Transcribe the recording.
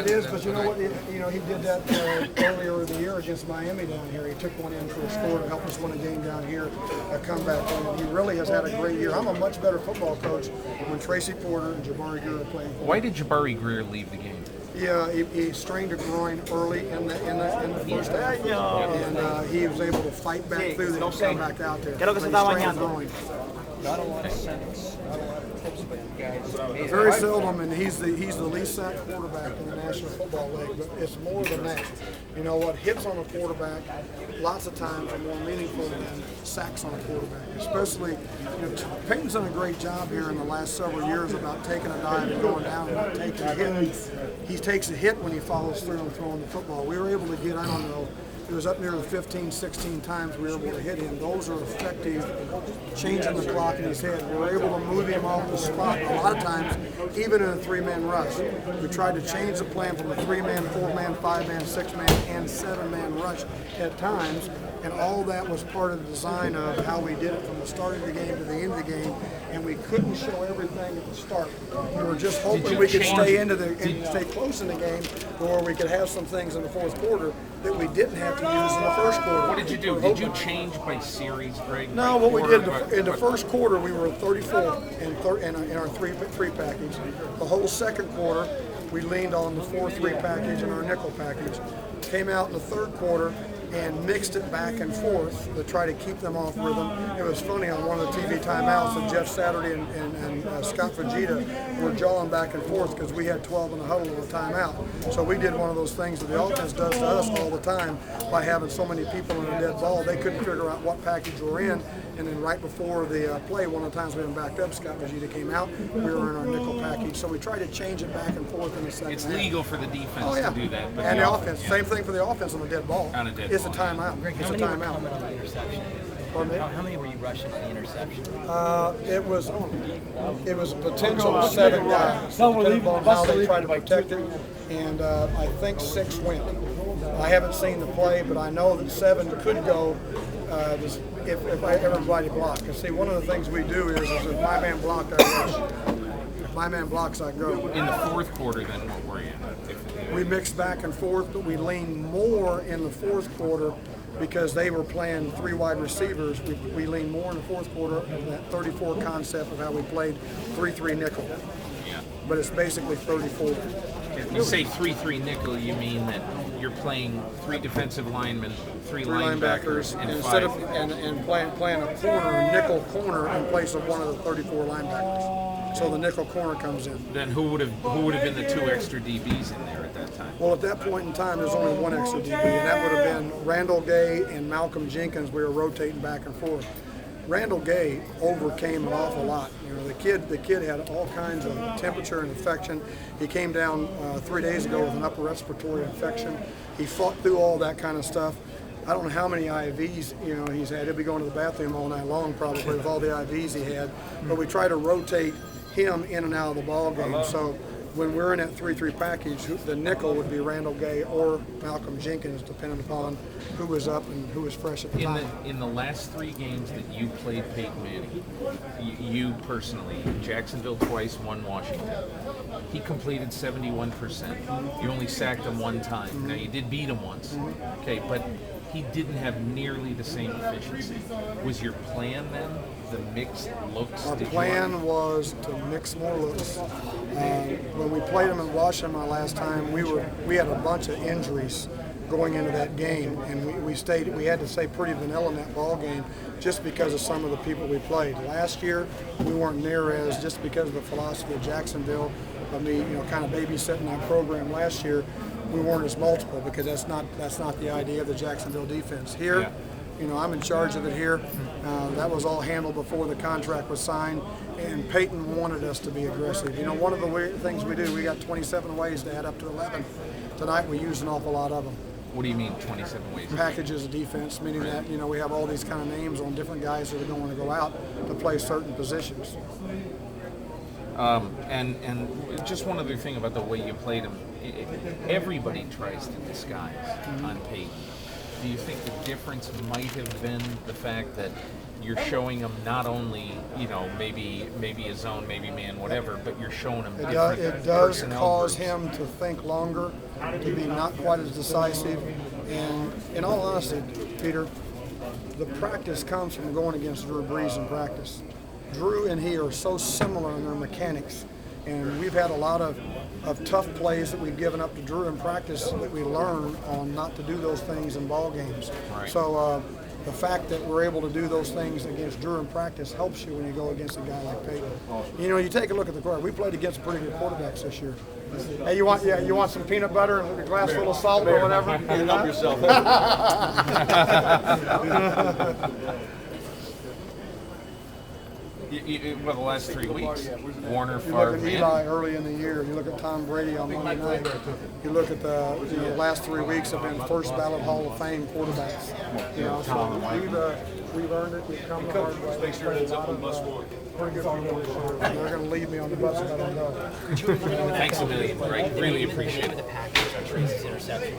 it is, but you know what? He did that earlier in the year against Miami down here. He took one in for a score to help us win a game down here, a comeback win. He really has had a great year. I'm a much better football coach when Tracy Porter and Jabari Greer are playing. Why did Jabari Greer leave the game? Yeah, he strained a groin early in the first half, and he was able to fight back through that and come back out there. But he strained a groin. Not a lot of sense, not a lot of tips, but you guys. Very seldom, and he's the least sacked quarterback in the National Football League. But it's more than that. You know what? Hits on a quarterback, lots of times are more meaningful than sacks on a quarterback. Especially, Peyton's done a great job here in the last several years about taking a dive and going down and not taking a hit. He takes a hit when he follows through and throwing the football. We were able to get, I don't know, it was up near the 15, 16 times we were able to hit him. Those are effective, changing the clock in his head. We were able to move him off the spot a lot of times, even in a three-man rush. We tried to change the plan from a three-man, four-man, five-man, six-man, and seven-man rush at times, and all that was part of the design of how we did it from the start of the game to the end of the game, and we couldn't show everything at the start. We were just hoping we could stay close in the game, or we could have some things in the fourth quarter that we didn't have to use in the first quarter. What did you do? Did you change by series, Greg? No, what we did in the first quarter, we were 34 in our three package. The whole second quarter, we leaned on the 4-3 package and our nickel package. Came out in the third quarter and mixed it back and forth to try to keep them off rhythm. It was funny, on one of the TV timeouts that Jeff Saturday and Scott Fajita were jawing back and forth because we had 12 in the huddle of a timeout. So we did one of those things that the offense does to us all the time by having so many people in a dead ball. They couldn't figure out what package we're in, and then right before the play, one of the times we been backed up, Scott Fajita came out, we were in our nickel package. So we tried to change it back and forth in the second half. It's legal for the defense to do that. But and the offense, same thing for the offense on a dead ball. On a dead It's ball. a timeout. Greg, It's how a many were timeout. coming on the interception? How many were you rushing on the interception? It was a potential of 7 guys, depending on how they tried to protect it, and I think 6 went. I haven't seen the play, but I know that 7 could go if everybody blocked. Because see, one of the things we do is if my man blocked, I rush. If my man blocks, I go. In the fourth quarter, then what were you? We mixed back and forth, but we leaned more in the fourth quarter because they were playing 3 wide receivers. We leaned more in the fourth quarter of that 34 concept of how we played 3-3 nickel. Yeah. But it's basically 34. If you say 3-3 nickel, you mean that you're playing 3 defensive linemen, 3 linebackers, and instead 5. and playing a corner, nickel corner in place of one of the 34 linebackers. So the nickel corner comes in. Then who would have been the 2 extra DBs in there at that time? Well, at that point in time, there's only 1 extra DB, and that would have been Randall Gay and Malcolm Jenkins. We were rotating back and forth. Randall Gay overcame an awful lot. The kid had all kinds of temperature and infection. He came down 3 days ago with an upper respiratory infection. He fought through all that kind of stuff. I don't know how many IVs he's had. He'll be going to the bathroom all night long probably with all the IVs he had. But we try to rotate him in and out of the ball game. So when we're in that 3-3 package, the nickel would be Randall Gay or Malcolm Jenkins, depending upon who was up and who was fresh at the time. In the last 3 games that you played Peyton Manning, you personally, Jacksonville twice, 1 Washington, he completed 71%. You only sacked him 1 time. Now, you did beat him once. Okay, but he didn't have nearly the same efficiency. Was your plan then the mixed looks? Our plan was to mix more looks. When we played them in Washington my last time, we had a bunch of injuries going into that game, and we had to stay pretty vanilla in that ball game just because of some of the people we played. Last year, we weren't near as, just because of the philosophy of Jacksonville, of me, kind of babysitting that program last year. We weren't as multiple because that's not the idea of the Jacksonville defense. Here, I'm in charge of it here. That was all handled before the contract was signed, and Peyton wanted us to be aggressive. One of the weird things we do, we got 27 ways to add up to 11. Tonight we used an awful lot of them. What do you mean 27 ways? Packages of defense, meaning that we have all these kind of names on different guys that are going to go out to play certain positions. And just one other thing about the way you played him, everybody tries to disguise on Peyton. Do you think the difference might have been the fact that you're showing them not only, you know, maybe a zone, maybe man, whatever, but you're showing them different It does personnel cause groups. him to think longer, to be not quite as decisive. And in all honesty, Peter, the practice comes from going against Drew Brees in practice. Drew and he are so similar in their mechanics. And we've had a lot of tough plays that we've given up to Drew in practice that we learn on not to do those things in ball games. Right. So the fact that we're able to do those things against Drew in practice helps you when you go against a guy like Peyton. You know, you take a look at the quarterback. We played against pretty good quarterbacks this year. Hey, you want some peanut butter and a glass full of salt or whatever? Help yourself. Well, the last 3 weeks, Warner, You Favre, look at Eli early in the year. You look at Tom Brady on Monday night. You look at the last 3 weeks have been first ballot Hall of Fame quarterbacks. You know, so we've earned it. We've come the hard way. We've played a lot of pretty good football this year. They're going to leave me on the bus, but I don't know. Thanks a million, Greg. Really appreciate it. The package on Tracy's interception.